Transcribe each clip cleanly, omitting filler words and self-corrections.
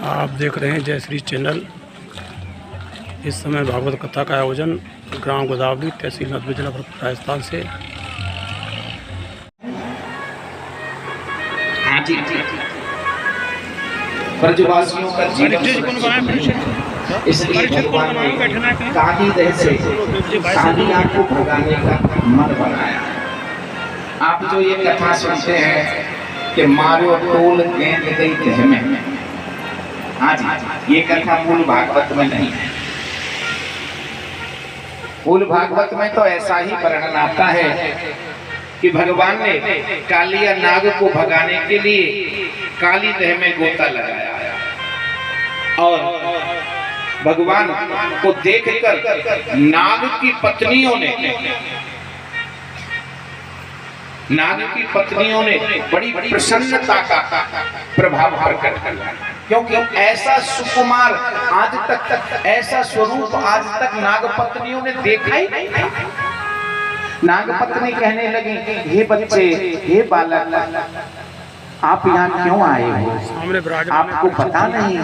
आप देख रहे हैं जय श्री चैनल। इस समय भागवत कथा का आयोजन ग्राम गोदावरी तहसील नदबी जिला राजस्थान से। ब्रजवासियों का जीवन इसलिए भगवान ने काली दह से कालिया को भगाने का मन बनाया। आप जो ये कथा सुनते हैं कि मारो टोल गेंद गई देह में, हाँ जी, ये कथा मूल भागवत में नहीं है। मूल भागवत में तो ऐसा ही वर्णन आता है कि भगवान ने कालिया नाग को भगाने के लिए काली देह में गोता लगाया और भगवान को देखकर नाग की पत्नियों ने बड़ी प्रसन्नता का प्रभाव प्रकट किया, क्योंकि ऐसा सुकुमार आज तक, ऐसा स्वरूप आज तक नाग पत्नियों ने देखा ही नहीं। नाग पत्नी कहने लगी, हे बच्चे, हे बालक, आप यहाँ क्यों आए हो? आपको पता नहीं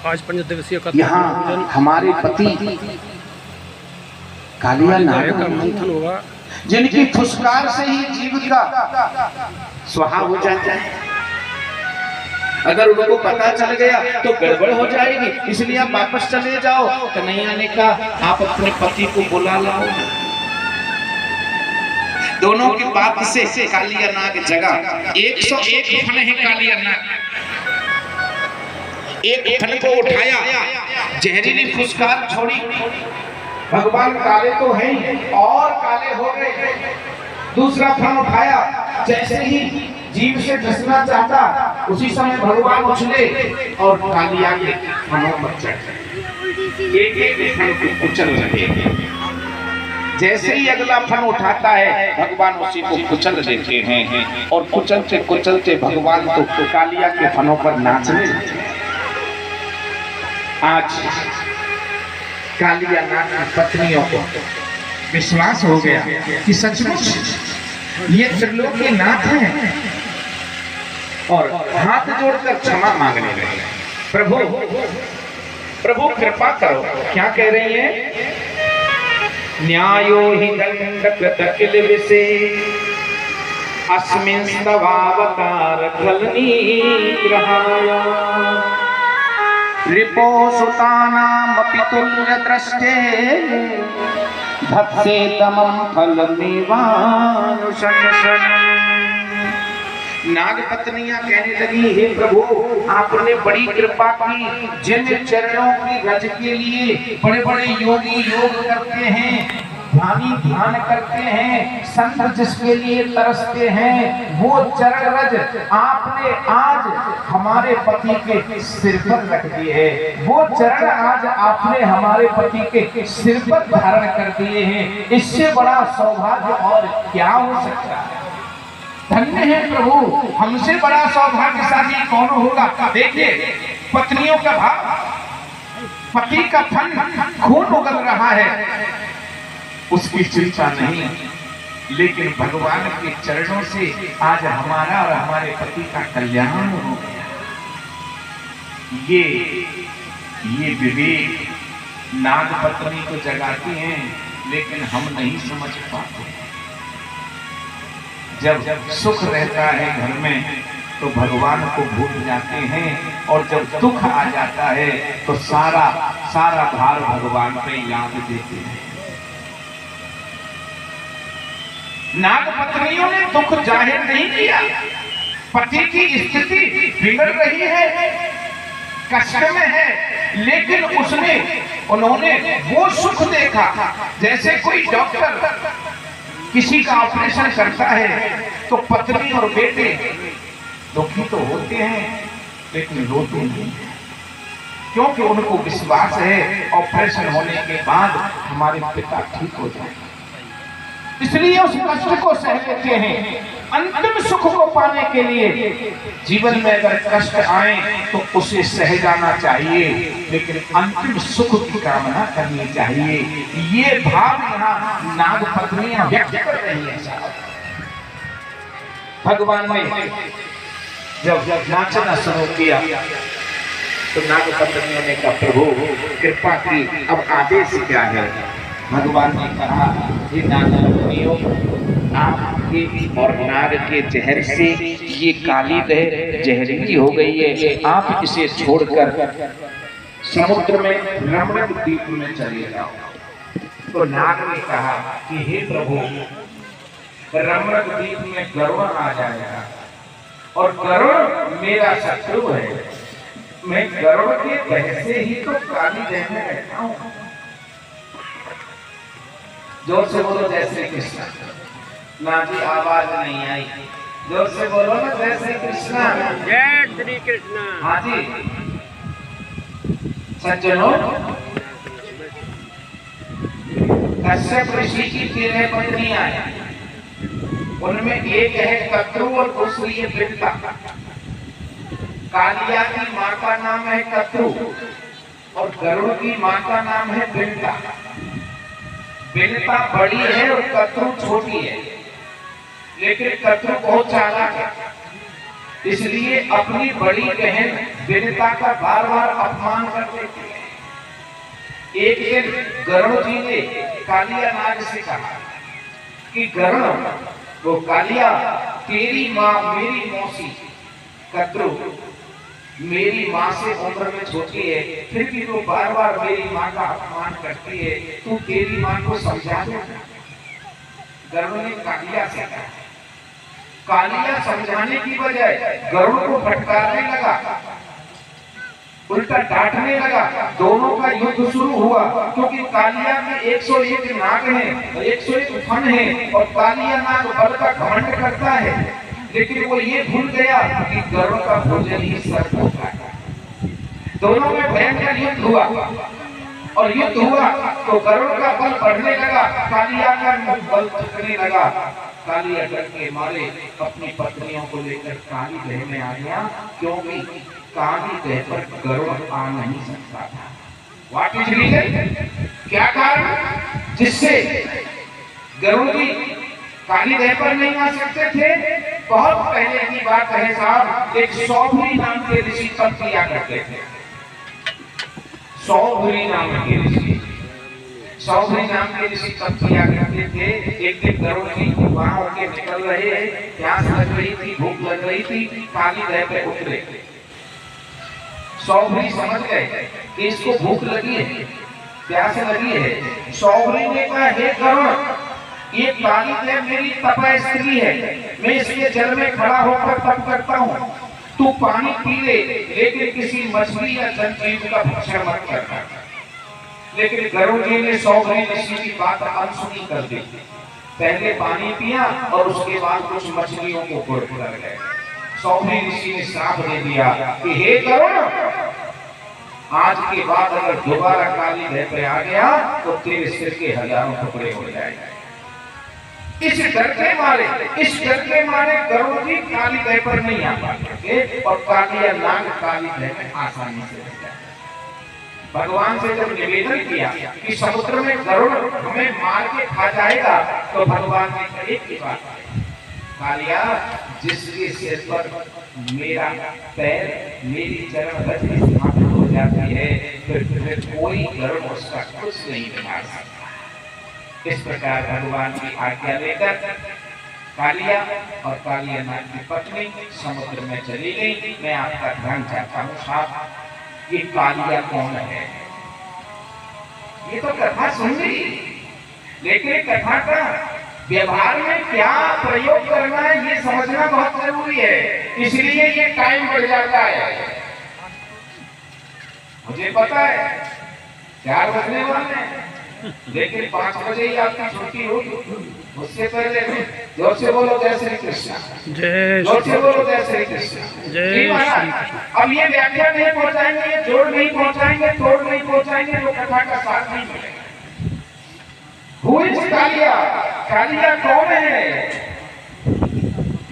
आज 5 दिवसीय यहाँ हमारे पति कालिया नाग का मंथन होगा, जिनकी फुसकार से ही जीव का स्वाहा हो जाता है। अगर उनको पता चल गया तो गड़बड़ हो जाएगी, इसलिए आप वापस चले जाओ। कन्हैया ने कहा, आप अपने पति को बुला लाओ। दोनों की बात से कालिया नाग जगा। 101 फन है कालिया नाग। एक फन को उठाया, जहरीली फुसकार छोड़ी। भगवान काले तो हैं और काले हो गए। दूसरा फन उठाया, जैसे ही जीव से डसना चाहता, उसी समय भगवान उछले और कालिया के फनों पर चढ़ गए। एक फन को कुचल रहे। जैसे ही अगला फन उठाता है, भगवान उसी को कुचल देते हैं और कुचलते कुचलते भगवान तो कालिया के फनों पर नाचने लगते हैं। आज कालिया नाग की पत्नियों को विश्वास हो गया कि सचमुच ये त्रिलोकी नाथ हैं और हाथ जोड़कर क्षमा मांगने लगे। प्रभु, प्रभु कृपा करो। क्या कह रही हैं? न्यायो हि दंडकृत किल विसे अस्मिन् स्तवावतार खलनी ग्रहाय रिपो सुतानामपि तुल्य दृष्टे भक्ते तमं फलमेवानुशंसनम्। नाग पत्नियां कहने लगी, हे प्रभु, आपने बड़ी कृपा की। जिन चरणों की रज के लिए बड़े बड़े योगी योग करते हैं, ध्यान करते हैं, संत जिसके लिए तरसते हैं, वो चरण रज आपने आज हमारे पति के सिर पर रख दिए हैं। वो चरण आज आपने हमारे पति के सिर पर धारण कर दिए हैं। इससे बड़ा सौभाग्य और क्या हो सकता है? धन्य है प्रभु, हमसे बड़ा सौभाग्यशाली कौन होगा? देखिए पत्नियों का भाव, पति का फन खून उगल रहा है, उसकी चिंता नहीं, लेकिन भगवान के चरणों से आज हमारा और हमारे पति का कल्याण हो गया। ये विवेक नाग पत्नी को जगाती हैं, लेकिन हम नहीं समझ पाते। जब सुख रहता है घर में तो भगवान को भूल जाते हैं, और जब दुख आ जाता है तो सारा भार भगवान पे याद देते हैं। नाग पत्नियों ने दुख जाहिर नहीं किया। पति की स्थिति बिगड़ रही है, कष्ट में है, लेकिन उन्होंने वो सुख देखा जैसे कोई डॉक्टर किसी का ऑपरेशन करता है तो पत्नी और बेटे दुखी तो होते हैं, लेकिन रोते नहीं, क्योंकि उनको विश्वास है ऑपरेशन होने के बाद हमारे पिता ठीक हो जाएंगे। इसलिए उस कष्ट को सह लेते हैं। अंतिम सुख को पाने के लिए जीवन में अगर कष्ट आए तो उसे सह जाना चाहिए, लेकिन अंतिम सुख की कामना करनी चाहिए। ये भाव यहाँ नाग पत्नियां व्यक्त कर रही है। भगवान ने जब नाचना शुरू किया तो नाग पत्नियों ने कहा प्रभु कृपा की, अब आदेश क्या है? भगवान ने कहा हे नाग पत्नियों, आपके और नाग के जहर से ये काली दह जहरीली हो गई है, आप इसे छोड़कर समुद्र में रमणक द्वीप में चले जाओ। तो नाग ने कहा कि हे प्रभु, रमणक द्वीप में गरुड़ आ जाएगा और गरुड़ मेरा शत्रु है, मैं गरुड़ के दह से ही तो काली दह में रहता हूं। जोर से बोलो जय श्री कृष्ण। ना जी आवाज नहीं आई, जोर से बोलो ना जय श्री कृष्ण। जय श्री कृष्ण। हाँ जी सज्जनों, कश्यप ऋषि की 13 पत्नियां हैं, उनमें एक है कत्रु और दूसरी है बिलता। कालिया की मां का नाम है कत्रु और गरुड़ की मां का नाम है बिलता। बिलता बड़ी है और कत्रु छोटी है, लेकिन कत्रु बहुत चालाक है, इसलिए अपनी बड़ी बहन बिलता का बार बार अपमान कर देती है। एक दिन गरुड़ जी ने कालिया नाग से कहा कि गरुड़, वो कालिया, तेरी माँ मेरी मौसी कत्रु मेरी माँ से उम्र में छोटी है, फिर भी वो बार बार मेरी माँ का अपमान करती है, तू तेरी माँ को समझा दे। गरुड़ ने कालिया से कहा। कालिया समझाने की बजाय गरुड़ को फटकारने लगा, उल्टा डांटने लगा। दोनों का युद्ध शुरू हुआ, क्योंकि कालिया में 101 नाग हैं, 101 फन हैं और कालिया नाग बल का घमंड करता है, लेकिन वो ये भूल गया कि गरुड़ का भोजन ही सर्प होता है। दोनों में भयंकर युद्ध हुआ और युद्ध हुआ तो गरुड़ का बल बढ़ने लगा, कालिया का बल थकने लगा। कालिया डर के मारे अपनी पत्नियों को लेकर काली दह में आ गया, क्योंकि काली दह पर गरुड़ आ नहीं सकता था। What is reason? क्या कारण जिससे गरुड़ भी काली दह पर नहीं आ सकते थे? बहुत पहले की बात है साहब, एक सौभरी नाम के ऋषि तप किया करते थे। सौभरी नाम के ऋषि, सौभरी नाम के ऋषि तप किया करते थे। एक दिन गरुड़ जी वहां होके निकल रहे, प्यास लग रही थी, भूख लग रही थी, काली दह पे उतरे। सौभरी समझ गए कि इसको भूख लगी है, प्यास लगी है। सौभरी ने कहा हे गरुड़, ये काली दह मेरी तपा स्त्री है, मैं इसके जल में खड़ा होकर तप करता हूँ, तू पानी पी ले, लेकिन किसी मछली या जंतु का भक्षण मत करना। लेकिन गरुड़ जी ने सौभरी ऋषि की बात अनसुनी कर दी। पहले पानी पिया और उसके बाद कुछ मछलियों को पकड़ गए। सौभरी ऋषि ने श्राप दे दिया कि हे गरुड़, आज के बाद अगर दोबारा काली दह पे आ गया तो तेरे सिर के हजारों टुकड़े हो जाएंगे। इस डर के मारे गरुड़ जी काली दह पर नहीं आ पाते और कालिया नाग काली दह में आसानी से रह जाए। भगवान से जब निवेदन किया कि समुद्र में गरुड़ हमें मार के खा जाएगा, तो भगवान ने एक ही बात कही, कालिया, जिसके सिर पर मेरा पैर, मेरी चरण रज स्थापित हो जाती है, फिर कोई गरुड़ उसका कुछ नहीं बिगाड़ सकता। इस प्रकार भगवान की आज्ञा लेकर कालिया और कालिया नाग की पत्नी समुद्र में चली गई। मैं आपका ध्यान चाहता हूँ साहब, ये कालिया कौन है? ये तो कथा सुन ली, लेकिन कथा का व्यवहार में क्या प्रयोग करना है ये समझना बहुत जरूरी है, इसलिए ये टाइम बढ़ जाता है। मुझे पता है 4 बजने वाले हैं, लेकिन 5 बजे ही आपकी छुट्टी होगी। उससे पहले जोर से बोलो जय श्री कृष्ण, जोर से बोलो जय श्री कृष्ण, जय श्री कृष्ण। अब ये व्याख्या नहीं पहुंचाएंगे, ये जोड़ नहीं पहुंचाएंगे, तोड़ नहीं पहुंचाएंगे, तो कथा का साथ नहीं मिलेगा। Who is Kaliya? कालिया कौन है?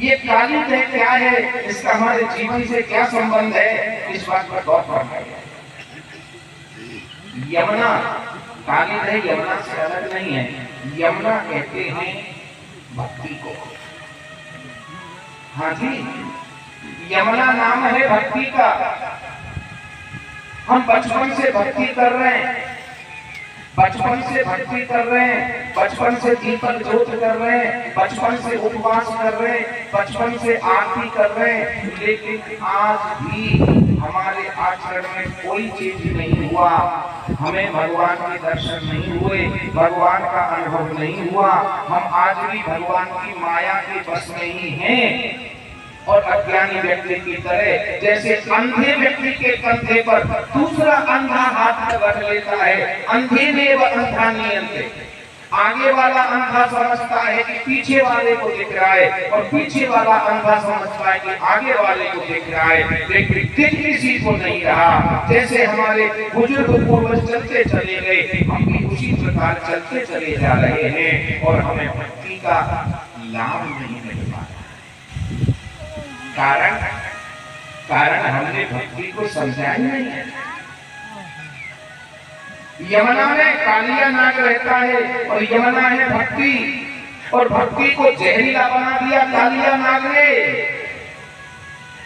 ये काली दह क्या है? इसका हमारे जीवन से क्या संबंध है? इस बात पर गौर करना है। यमुना, काली दह यमुना से अलग नहीं है। यमुना कहते हैं भक्ति को। हाँ जी, यमुना नाम है भक्ति का। हम बचपन से भक्ति कर रहे हैं, बचपन से भक्ति कर रहे हैं, बचपन से दीपक ज्योत कर रहे हैं, बचपन से उपवास कर रहे हैं, बचपन से आरती कर रहे हैं, लेकिन आज भी हमारे आचरण में कोई चीज नहीं हुआ। हमें भगवान के दर्शन नहीं हुए, भगवान का अनुभव नहीं हुआ। हम आज भी भगवान की माया के बस में ही हैं और अज्ञानी व्यक्ति की तरह, जैसे अंधे व्यक्ति के कंधे पर दूसरा अंधा हाथ रख लेता है, अंधे ने वह अंधा नियंत्रे। आगे वाला अंधा समझता है कि पीछे वाले को दिख रहा है, और पीछे वाला अंधा समझता है कि आगे वाले को दिख रहा है, लेकिन दिख किसी को नहीं रहा। जैसे हमारे बुजुर्ग पूर्वज चलते चले गए, हम भी उसी प्रकार चलते चले जा रहे हैं और हमें भक्ति का लाभ नहीं मिल पा रहा। कारण हमने भक्ति को समझा ही नहीं है। यमुना में कालिया नाग रहता है और यमुना है भक्ति, और भक्ति को जहरीला बना दिया कालिया नाग ने।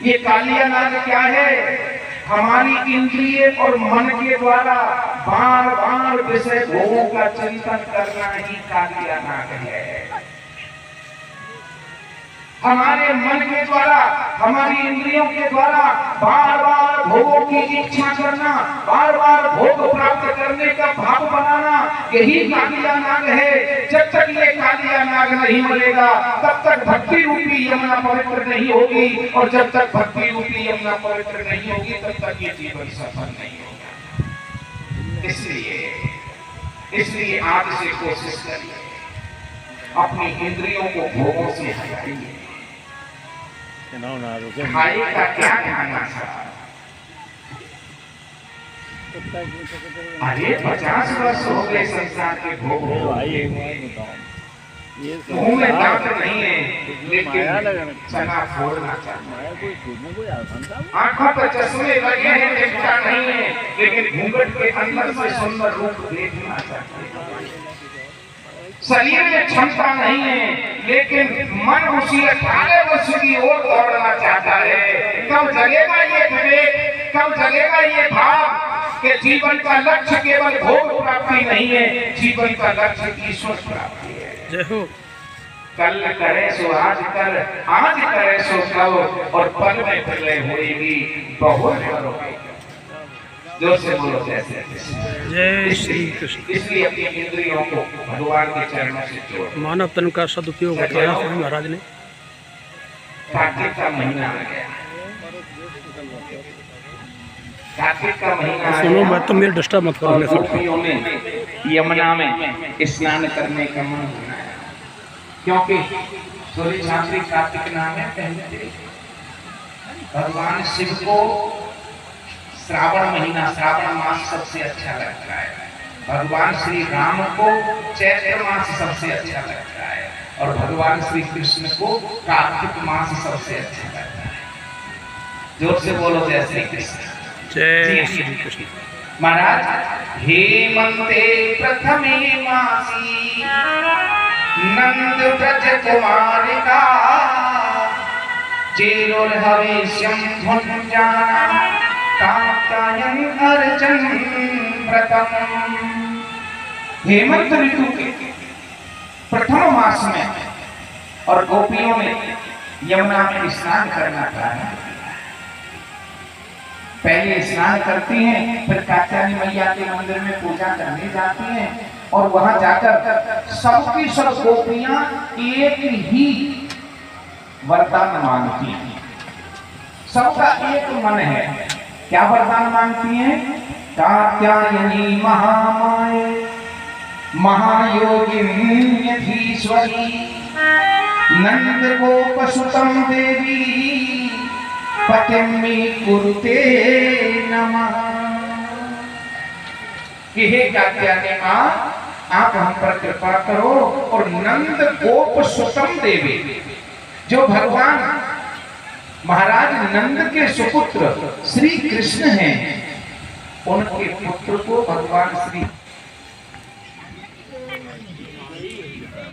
ये कालिया नाग क्या है? हमारी इंद्रिय और मन के द्वारा बार बार विषय भोगों का चिंतन करना ही कालिया नाग है। हमारे मन के द्वारा, हमारी इंद्रियों के द्वारा बार बार भोगों की इच्छा करना, बार बार भोग प्राप्त करने का भाव बनाना, यही कालिया नाग है। जब तक ये कालिया नाग नहीं मरेगा, तब तक भक्ति रूपी यमुना पवित्र नहीं होगी, और जब तक भक्ति रूपी यमुना पवित्र नहीं होगी, तब तक ये जीवन सफल नहीं होगा। इसलिए आज से कोशिश करिए, अपनी इंद्रियों को भोगों से हटाइए। खाई का क्या खाना था? अरे 50 वर्ष हो गए संसार के भोग मुंह में दांत नहीं है, लेकिन चना फोड़ना चाहता है। आंखों पर चश्मे लगे हैं, देखता नहीं है, लेकिन घूंघट के अंदर से सुंदर रूप देखना चाहता है। शरीर में क्षमता नहीं है, लेकिन मन उसी 18 वर्ष की ओर दौड़ना चाहता है। कब जगेगा ये विवेक, कब जगेगा ये भाव कि जीवन का लक्ष्य केवल भोग प्राप्ति नहीं है, जीवन का लक्ष्य ईश्वर प्राप्ति है। जय हो। कल करे सो आज कर, आज करे सो कल, और पल में प्रलय होएगी बहुत बड़ों। जोर से बोलो जय श्री कृष्ण। इसलिए अपनी इंद्रियों को भगवान के चरणों से जोड़ो। मानव तन का सदुपयोग बताया स्वामी महाराज ने। कार्तिक का महीना आ गया, कार्तिक का महीना सुनो, मैं तो मेरे डिस्टर्ब मत करो। गोपियों में यमुना में स्नान करने का मन होना है, क्योंकि सूर्य छात्री कार्तिक नाम है। पहले भगवान शिव को श्रावण महीना, श्रावण मास सबसे अच्छा लगता है। भगवान श्री राम को चैत्र मास सबसे अच्छा लगता है, और भगवान श्री कृष्ण को कार्तिक मास सबसे अच्छा लगता है। जोर से बोलो जय श्री कृष्ण। जय श्री कृष्ण। महाराज, हेमंते प्रथमे मासी नंद व्रज कुमारिका चेरोर्हवेश्यं भुञ्जाना कात्यायन अर्चन व्रतम। हेमंत ऋतु के प्रथम मास में और गोपियों ने यमुना में स्नान करना प्रारंभ किया। पहले स्नान करती हैं, फिर कात्यायनी मैया के मंदिर में पूजा करने जाती हैं, और वहां जाकर सबकी सब गोपियां एक ही वरदान मांगती हैं। सबका एक मन है। क्या वरदान मांगती हैं? कात्यायनी महामाये महायोगिनी यधीश्वरी नंद गोपसुतं देवी पतिं मे कुरुते नमः। हे कात्यायनी मां, आप हम पर कृपा करो, और नंद गोपसुतं देवी, जो भगवान महाराज नंद के सुपुत्र श्री कृष्ण हैं, उनके पुत्र को भगवान श्री